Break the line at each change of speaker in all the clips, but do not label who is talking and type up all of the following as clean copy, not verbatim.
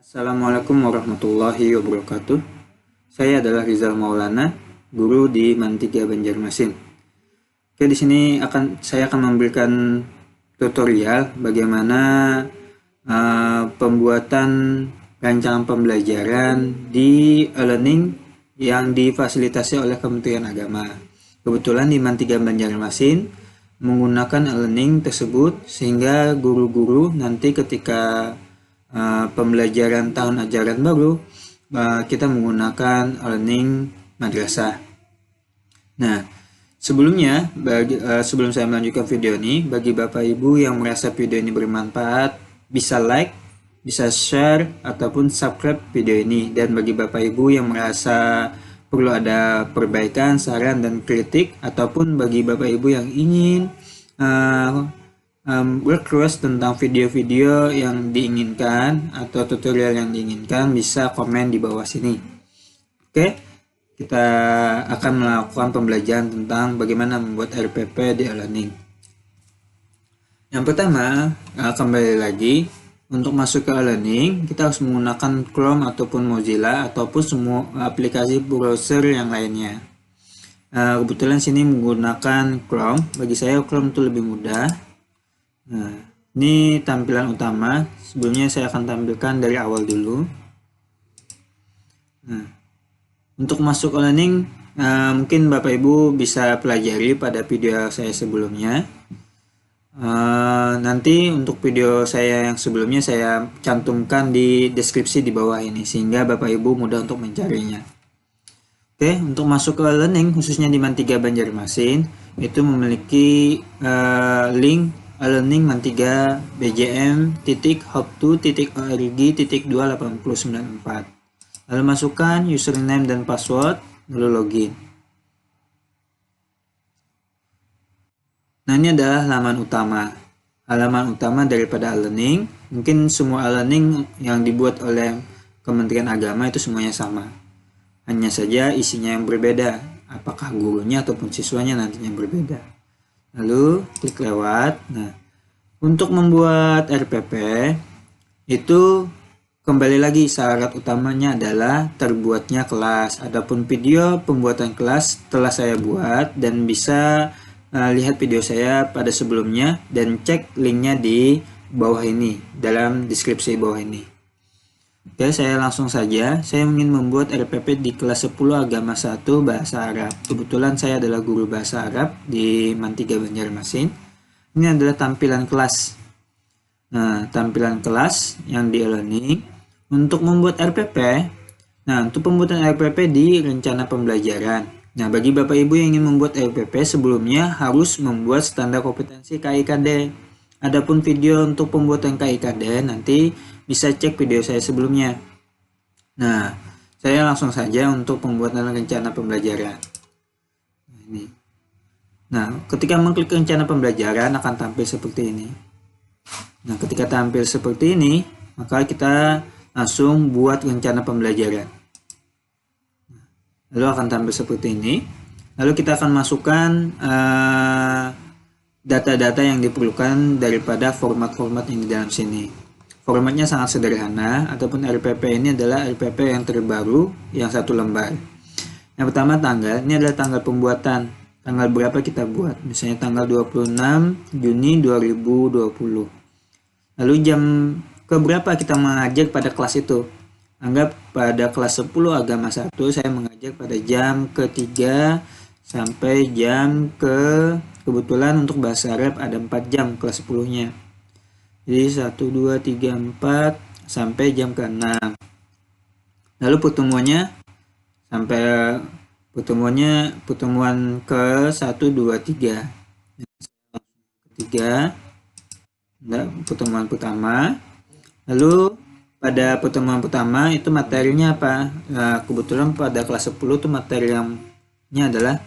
Assalamualaikum warahmatullahi wabarakatuh. Saya adalah Rizal Maulana, guru di Mantiga Banjarmasin. Oke, di sini saya akan memberikan tutorial bagaimana pembuatan rancangan pembelajaran di e-learning yang difasilitasi oleh Kementerian Agama. Kebetulan di Mantiga Banjarmasin menggunakan e-learning tersebut sehingga guru-guru nanti ketika pembelajaran tahun ajaran baru kita menggunakan e-learning madrasah. Nah, sebelum saya melanjutkan video ini, bagi Bapak Ibu yang merasa video ini bermanfaat, bisa like, bisa share, ataupun subscribe video ini. Dan bagi Bapak Ibu yang merasa perlu ada perbaikan, saran, dan kritik, ataupun bagi Bapak Ibu yang ingin request tentang video-video yang diinginkan atau tutorial yang diinginkan, bisa komen di bawah sini. Oke, kita akan melakukan pembelajaran tentang bagaimana membuat RPP di e-learning. Yang pertama, kembali lagi, untuk masuk ke e-learning kita harus menggunakan Chrome ataupun Mozilla ataupun semua aplikasi browser yang lainnya. Kebetulan sini menggunakan Chrome. Bagi saya Chrome itu lebih mudah. Nah, ini tampilan utama. Sebelumnya saya akan tampilkan dari awal dulu. Nah, untuk masuk e-learning mungkin Bapak Ibu bisa pelajari pada video saya sebelumnya. Nanti untuk video saya yang sebelumnya saya cantumkan di deskripsi di bawah ini sehingga Bapak Ibu mudah untuk mencarinya. Oke, untuk masuk ke e-learning khususnya di Mantiga Banjarmasin itu memiliki link e-learning Mantiga bjm.hopto.org.28094. Lalu masukkan username dan password, lalu login. Nah, ini adalah halaman utama daripada e-learning. Mungkin semua e-learning yang dibuat oleh Kementerian Agama itu semuanya sama. Hanya saja isinya yang berbeda, apakah gurunya ataupun siswanya nantinya berbeda. Lalu klik lewat. Nah, untuk membuat RPP itu kembali lagi syarat utamanya adalah terbuatnya kelas. Adapun video pembuatan kelas telah saya buat dan bisa lihat video saya pada sebelumnya dan cek linknya di bawah ini, dalam deskripsi bawah ini. Oke, saya langsung saja. Saya ingin membuat RPP di kelas 10 Agama 1 Bahasa Arab. Kebetulan saya adalah guru bahasa Arab di Mantiga Banjarmasin. Ini adalah tampilan kelas. Nah, tampilan kelas yang di e-learning. Untuk membuat RPP, nah untuk pembuatan RPP di rencana pembelajaran. Nah, bagi Bapak Ibu yang ingin membuat RPP sebelumnya harus membuat standar kompetensi KIKD. Adapun video untuk pembuatan KIKD nanti bisa cek video saya sebelumnya. Nah, saya langsung saja untuk pembuatan rencana pembelajaran. Nah, ketika mengklik rencana pembelajaran akan tampil seperti ini. Nah, ketika tampil seperti ini, maka kita langsung buat rencana pembelajaran. Lalu akan tampil seperti ini. Lalu kita akan masukkan data-data yang diperlukan daripada format-format yang di dalam sini. Formatnya sangat sederhana, ataupun RPP ini adalah RPP yang terbaru yang 1 lembar. Yang pertama tanggal, ini adalah tanggal pembuatan. Tanggal berapa kita buat, misalnya tanggal 26 Juni 2020. Lalu jam keberapa kita mengajar pada kelas itu. Anggap pada kelas 10 Agama 1 saya mengajar pada jam ke-3 sampai jam kebetulan untuk bahasa Arab ada 4 jam kelas 10-nya. Jadi 1, 2, 3, 4 sampai jam ke-6. Lalu pertemuannya sampai pertemuan ke 1, 2, 3. Ketiga, pertemuan pertama. Lalu pada pertemuan pertama itu materinya apa? Nah, kebetulan pada kelas 10 itu materinya adalah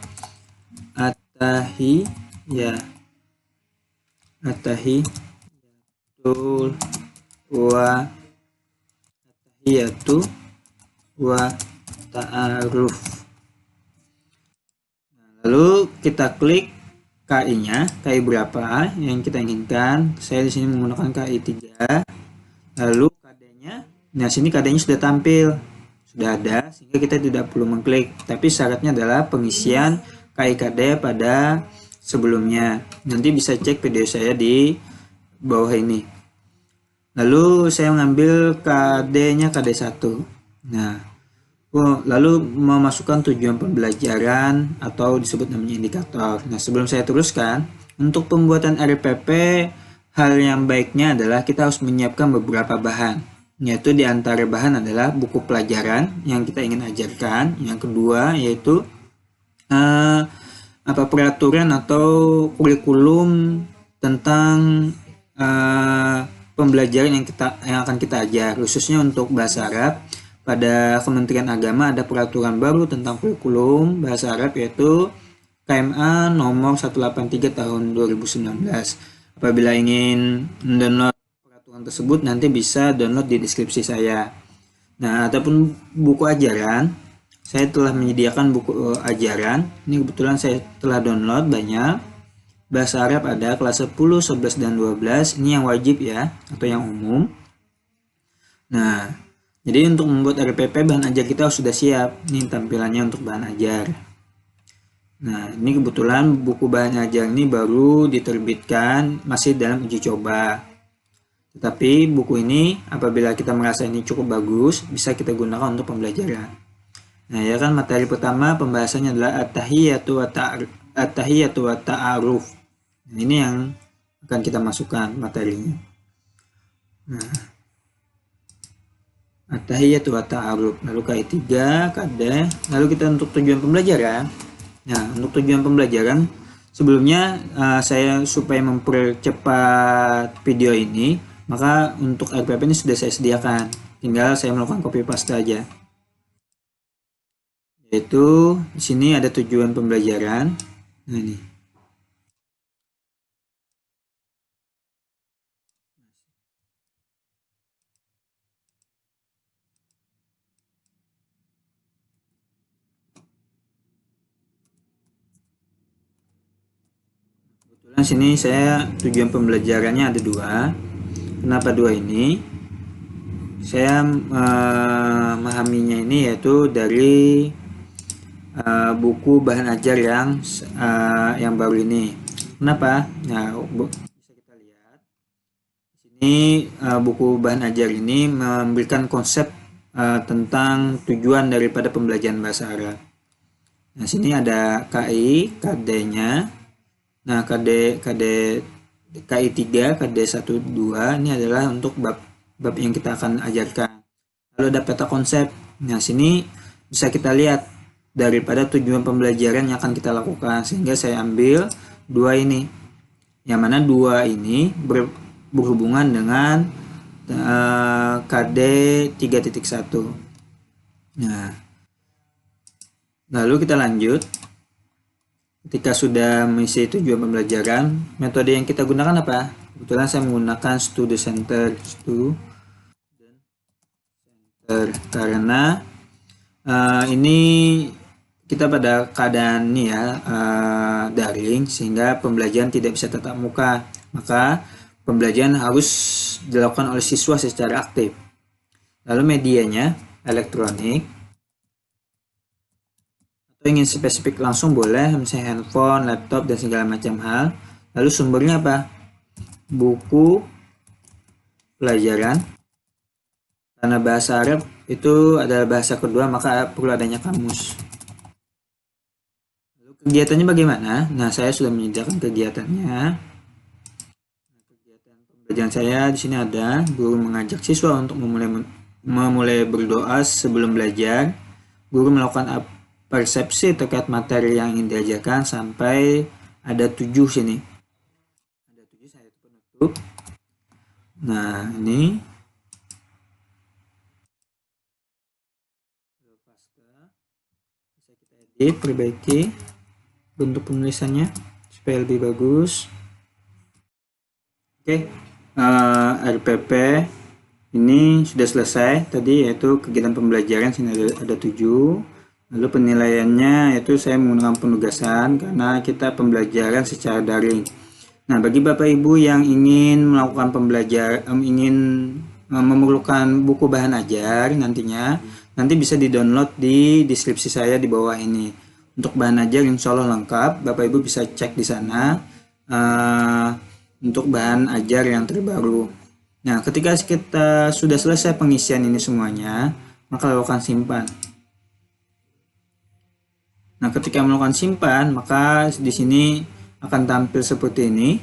Attahiyatu wa ta'aruf. Lalu kita klik KI-nya, KI berapa yang kita inginkan. Saya di sini menggunakan KI 3. Lalu KD-nya Nah, sini KD-nya sudah tampil, sudah ada, sehingga kita tidak perlu mengklik. Tapi syaratnya adalah pengisian KIKD pada sebelumnya. Nanti bisa cek video saya di bawah ini. Lalu saya mengambil KD-nya KD1. Nah, lalu memasukkan tujuan pembelajaran atau disebut namanya indikator. Nah, sebelum saya teruskan, untuk pembuatan RPP, hal yang baiknya adalah kita harus menyiapkan beberapa bahan. Yaitu di antara bahan adalah buku pelajaran yang kita ingin ajarkan. Yang kedua yaitu peraturan atau kurikulum tentang pembelajaran yang akan kita ajar, khususnya untuk bahasa Arab. Pada Kementerian Agama ada peraturan baru tentang kurikulum bahasa Arab, yaitu KMA nomor 183 tahun 2019. Apabila ingin mendownload peraturan tersebut, nanti bisa download di deskripsi saya. Nah, ataupun buku ajaran, saya telah menyediakan buku ajaran. Ini kebetulan saya telah download banyak. Bahasa Arab ada kelas 10, 11, dan 12. Ini yang wajib ya, atau yang umum. Nah, jadi untuk membuat RPP, bahan ajar kita sudah siap. Ini tampilannya untuk bahan ajar. Nah, ini kebetulan buku bahan ajar ini baru diterbitkan, masih dalam uji coba. Tetapi buku ini apabila kita merasa ini cukup bagus, bisa kita gunakan untuk pembelajaran. Nah, ya kan, materi pertama pembahasannya adalah at-tahiyyatu wa ta'aruf. Nah, ini yang akan kita masukkan materinya. Nah, at-tahiyyatu wa ta'aruf, lalu KI3, KD, lalu kita untuk tujuan pembelajaran. Nah, untuk tujuan pembelajaran, sebelumnya saya supaya mempercepat video ini, maka untuk RPP ini sudah saya sediakan. Tinggal saya melakukan copy paste aja. Yaitu di sini ada tujuan pembelajaran. Nah, ini. Kebetulan sini saya tujuan pembelajarannya ada 2. Kenapa 2 ini? Saya memahaminya ini yaitu dari buku bahan ajar yang baru ini. Kenapa? Nah, bisa kita lihat di sini buku bahan ajar ini memberikan konsep tentang tujuan daripada pembelajaran bahasa Arab. Nah, sini ada KI, KD-nya. Nah, KI 3, KD 1, 2 ini adalah untuk bab yang kita akan ajarkan. Lalu ada peta konsep. Nah, sini bisa kita lihat daripada tujuan pembelajaran yang akan kita lakukan, sehingga saya ambil 2 ini. Yang mana 2 ini berhubungan dengan KD 3.1. Nah, lalu kita lanjut. Ketika sudah mengisi tujuan pembelajaran, metode yang kita gunakan apa? Kebetulan saya menggunakan Student Center karena ini kita pada keadaan ini ya daring, sehingga pembelajaran tidak bisa tatap muka. Maka pembelajaran harus dilakukan oleh siswa secara aktif. Lalu medianya elektronik. Ingin spesifik langsung boleh, misalnya handphone, laptop, dan segala macam hal. Lalu sumbernya apa? Buku pelajaran. Karena bahasa Arab itu adalah bahasa kedua, maka perlu adanya kamus. Lalu kegiatannya bagaimana? Nah, saya sudah menyediakan kegiatannya. Kegiatan pembelajaran saya di sini ada guru mengajak siswa untuk memulai berdoa sebelum belajar. Guru melakukan persepsi terkait materi yang ingin diajarkan, sampai ada 7 sini. Ada 7, saya tutup. Nah, ini bisa kita edit, perbaiki bentuk penulisannya supaya lebih bagus. Oke, RPP ini sudah selesai tadi, yaitu kegiatan pembelajaran. Sini ada 7. Lalu penilaiannya yaitu saya menggunakan penugasan karena kita pembelajaran secara daring. Nah, bagi Bapak Ibu yang ingin melakukan pembelajaran, ingin memerlukan buku bahan ajar nantinya, nanti bisa di-download di deskripsi saya di bawah ini. Untuk bahan ajar insya Allah lengkap, Bapak Ibu bisa cek di sana untuk bahan ajar yang terbaru. Nah, ketika kita sudah selesai pengisian ini semuanya, maka lakukan simpan. Nah, ketika melakukan simpan, maka di sini akan tampil seperti ini.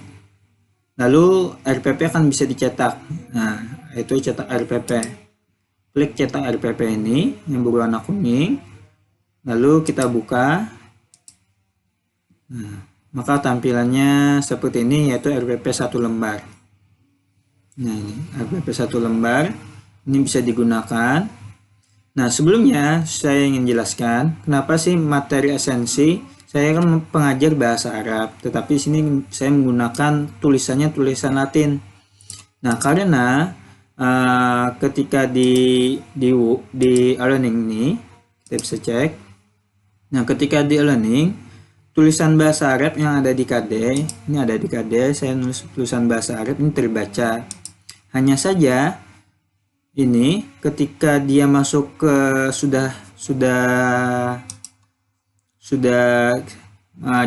Lalu RPP akan bisa dicetak. Nah, itu cetak RPP. Klik cetak RPP ini yang berwarna kuning. Lalu kita buka. Nah, maka tampilannya seperti ini, yaitu RPP 1 lembar. Nah, ini RPP 1 lembar. Ini bisa digunakan. Nah, sebelumnya saya ingin jelaskan kenapa sih materi esensi. Saya kan pengajar bahasa Arab, tetapi sini saya menggunakan tulisannya tulisan Latin. Nah, karena ketika di e-learning ini, kita bisa cek. Nah, ketika di e-learning, tulisan bahasa Arab yang ada di KD, ini ada di KD, saya nulis tulisan bahasa Arab ini terbaca. Hanya saja ini ketika dia masuk ke sudah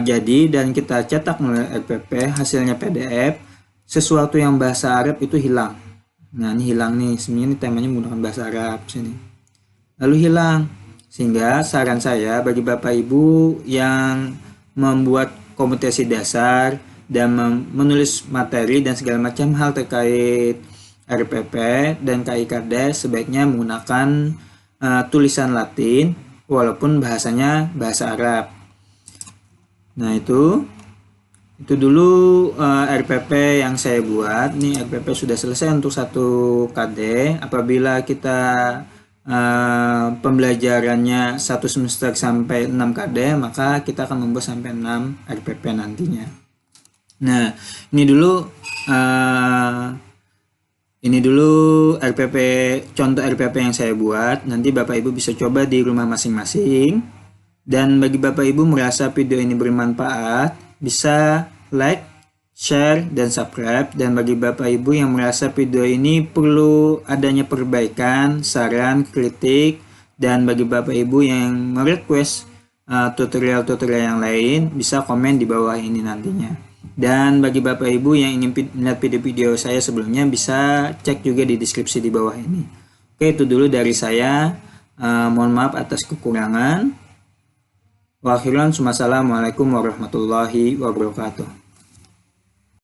jadi dan kita cetak melalui RPP, hasilnya PDF, sesuatu yang bahasa Arab itu hilang. Nah, ini hilang nih, sebenarnya ini temanya menggunakan bahasa Arab sini. Lalu hilang. Sehingga saran saya bagi Bapak Ibu yang membuat kompetensi dasar dan menulis materi dan segala macam hal terkait RPP dan KIKD sebaiknya menggunakan tulisan Latin walaupun bahasanya bahasa Arab. Nah, itu dulu RPP yang saya buat. Nih RPP sudah selesai untuk 1 KD. Apabila kita pembelajarannya 1 semester sampai 6 KD, maka kita akan membuat sampai 6 RPP nantinya. Nah, ini dulu RPP, contoh RPP yang saya buat. Nanti Bapak Ibu bisa coba di rumah masing-masing. Dan bagi Bapak Ibu merasa video ini bermanfaat, bisa like, share, dan subscribe. Dan bagi Bapak Ibu yang merasa video ini perlu adanya perbaikan, saran, kritik, dan bagi Bapak Ibu yang merequest tutorial-tutorial yang lain, bisa komen di bawah ini nantinya. Dan bagi Bapak Ibu yang ingin melihat video-video saya sebelumnya, bisa cek juga di deskripsi di bawah ini. Oke, itu dulu dari saya. Mohon maaf atas kekurangan. Wassalamualaikum warahmatullahi wabarakatuh.